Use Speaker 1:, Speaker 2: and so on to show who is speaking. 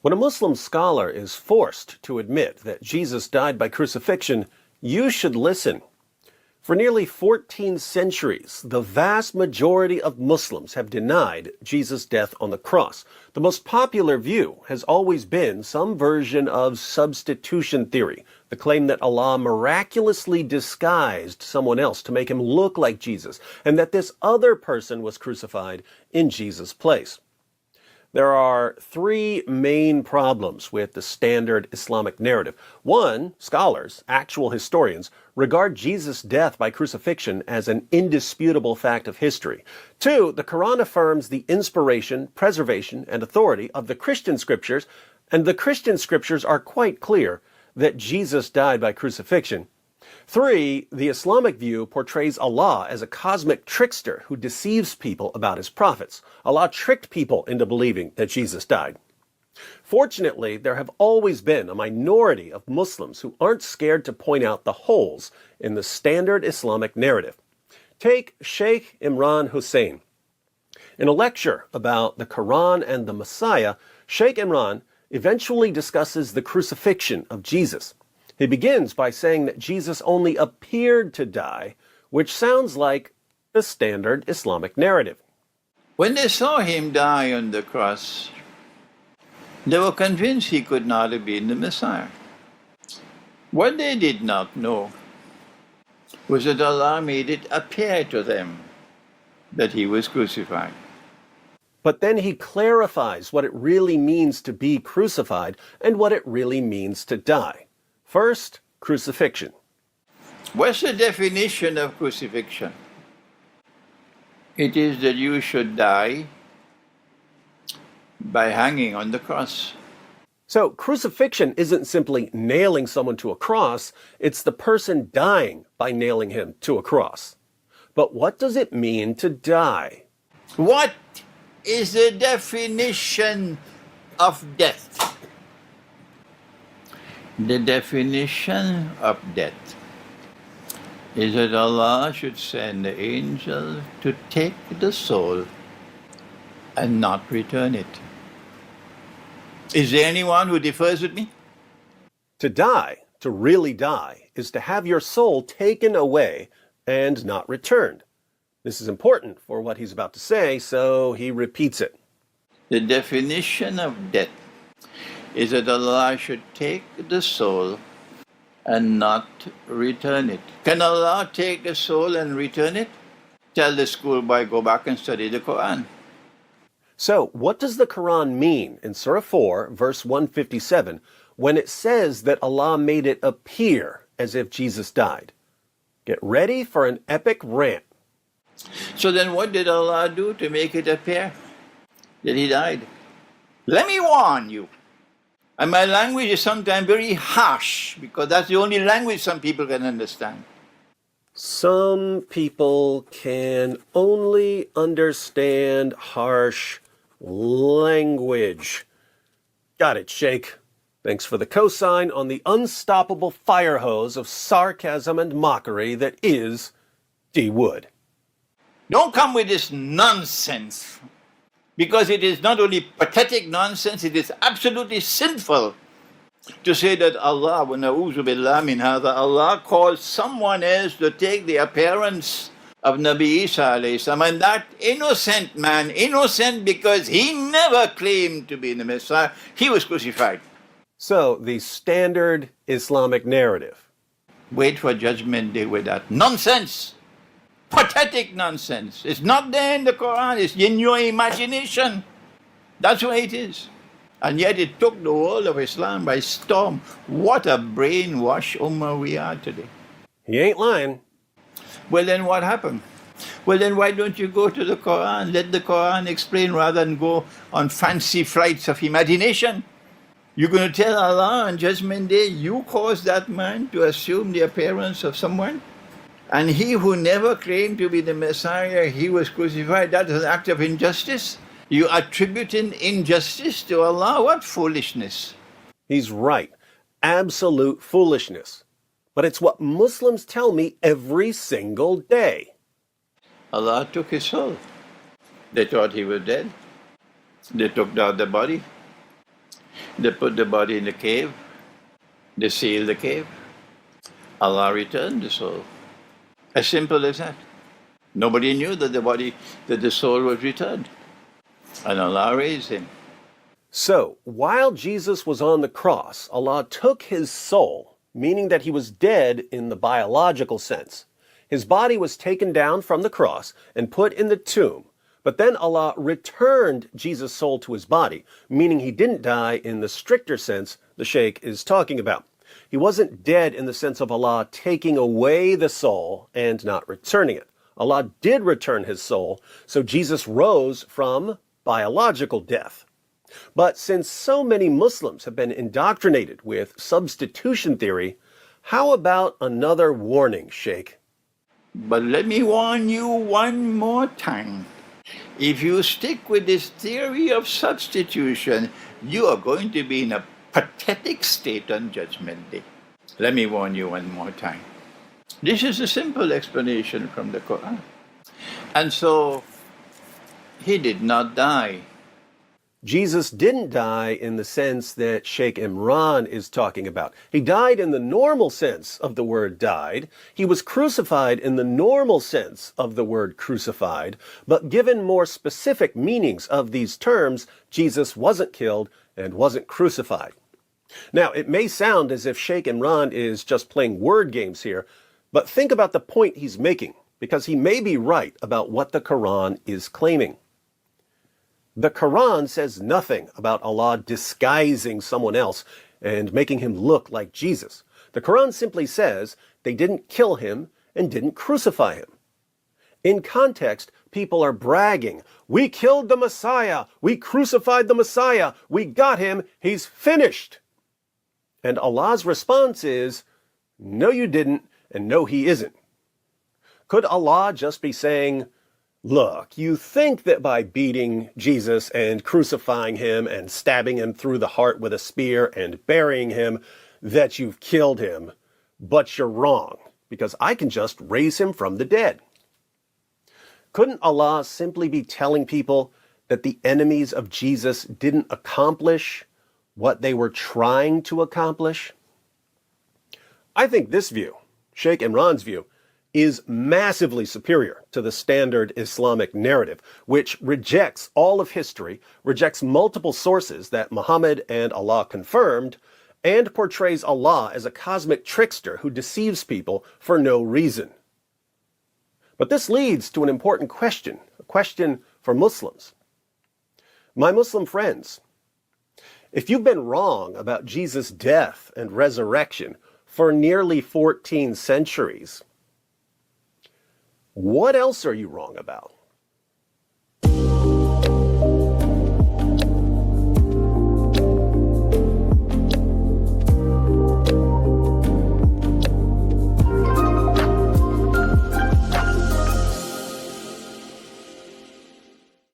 Speaker 1: When a Muslim scholar is forced to admit that Jesus died by crucifixion, you should listen. For nearly 14 centuries, the vast majority of Muslims have denied Jesus' death on the cross. The most popular view has always been some version of substitution theory, the claim that Allah miraculously disguised someone else to make him look like Jesus, and that this other person was crucified in Jesus' place. There are three main problems with the standard Islamic narrative. One, scholars, actual historians, regard Jesus' death by crucifixion as an indisputable fact of history. Two, the Quran affirms the inspiration, preservation, and authority of the Christian scriptures, and the Christian scriptures are quite clear that Jesus died by crucifixion. Three, the Islamic view portrays Allah as a cosmic trickster who deceives people about his prophets. Allah tricked people into believing that Jesus died. Fortunately, there have always been a minority of Muslims who aren't scared to point out the holes in the standard Islamic narrative. Take Sheikh Imran Hosein. In a lecture about the Quran and the Messiah, Sheikh Imran eventually discusses the crucifixion of Jesus. He begins by saying that Jesus only appeared to die, which sounds like the standard Islamic narrative.
Speaker 2: When they saw him die on the cross, they were convinced he could not have been the Messiah. What they did not know was that Allah made it appear to them that he was crucified.
Speaker 1: But then he clarifies what it really means to be crucified and what it really means to die. First, crucifixion.
Speaker 2: What's the definition of crucifixion? It is that you should die by hanging on the cross.
Speaker 1: So crucifixion isn't simply nailing someone to a cross, it's the person dying by nailing him to a cross. But what does it mean to die?
Speaker 2: What is the definition of death? The definition of death is that Allah should send the angel to take the soul and not return it. Is there anyone who differs with me?
Speaker 1: To die, to really die, is to have your soul taken away and not returned. This is important for what he's about to say, so he repeats it.
Speaker 2: The definition of death is that Allah should take the soul and not return it. Can Allah take the soul and return it? Tell the schoolboy, go back and study the Quran.
Speaker 1: So, what does the Quran mean in Surah 4, verse 157, when it says that Allah made it appear as if Jesus died? Get ready for an epic rant.
Speaker 2: So then what did Allah do to make it appear that he died? Let me warn you. And my language is sometimes very harsh, because that's the only language some people can understand.
Speaker 1: Some people can only understand harsh language. Got it, Sheikh. Thanks for the cosign on the unstoppable fire hose of sarcasm and mockery that is D. Wood.
Speaker 2: Don't come with this nonsense, because it is not only pathetic nonsense, it is absolutely sinful to say that Allah, wa na'udhu billah min hadha, Allah caused someone else to take the appearance of Nabi Isa alayhi salam, and that innocent man, innocent because he never claimed to be the Messiah, he was crucified.
Speaker 1: So, the standard Islamic narrative.
Speaker 2: Wait for Judgment Day with that nonsense. Pathetic nonsense. It's not there in the Quran, it's in your imagination. That's why it is. And yet it took the world of Islam by storm. What a brainwashed ummah we are today.
Speaker 1: He ain't lying.
Speaker 2: Well, then what happened? Well, then why don't you go to the Quran? Let the Quran explain rather than go on fancy flights of imagination. You're going to tell Allah on Judgment Day, you caused that man to assume the appearance of someone? And he who never claimed to be the Messiah, he was crucified. That is an act of injustice. You attributing injustice to Allah? What foolishness.
Speaker 1: He's right. Absolute foolishness. But it's what Muslims tell me every single day.
Speaker 2: Allah took his soul. They thought he was dead. They took down the body. They put the body in the cave. They sealed the cave. Allah returned the soul. As simple as that. Nobody knew that the soul was returned. And Allah raised him.
Speaker 1: So, while Jesus was on the cross, Allah took his soul, meaning that he was dead in the biological sense. His body was taken down from the cross and put in the tomb. But then Allah returned Jesus' soul to his body, meaning he didn't die in the stricter sense the Sheikh is talking about. He wasn't dead in the sense of Allah taking away the soul and not returning it. Allah did return his soul, so Jesus rose from biological death. But since so many Muslims have been indoctrinated with substitution theory, how about another warning, Sheikh?
Speaker 2: But let me warn you one more time. If you stick with this theory of substitution, you are going to be in a pathetic state on Judgment Day. Let me warn you one more time. This is a simple explanation from the Quran. And so, he did not die.
Speaker 1: Jesus didn't die in the sense that Sheikh Imran is talking about. He died in the normal sense of the word died. He was crucified in the normal sense of the word crucified. But given more specific meanings of these terms, Jesus wasn't killed and wasn't crucified. Now, it may sound as if Sheikh Imran is just playing word games here, but think about the point he's making, because he may be right about what the Quran is claiming. The Quran says nothing about Allah disguising someone else and making him look like Jesus. The Quran simply says they didn't kill him and didn't crucify him. In context, people are bragging, "We killed the Messiah, we crucified the Messiah, we got him, he's finished." And Allah's response is, "No, you didn't, and no, he isn't." Could Allah just be saying, "Look, you think that by beating Jesus and crucifying him and stabbing him through the heart with a spear and burying him, that you've killed him, but you're wrong, because I can just raise him from the dead"? Couldn't Allah simply be telling people that the enemies of Jesus didn't accomplish what they were trying to accomplish? I think this view, Sheikh Imran's view, is massively superior to the standard Islamic narrative, which rejects all of history, rejects multiple sources that Muhammad and Allah confirmed, and portrays Allah as a cosmic trickster who deceives people for no reason. But this leads to an important question, a question for Muslims. My Muslim friends, if you've been wrong about Jesus' death and resurrection for nearly 14 centuries, what else are you wrong about?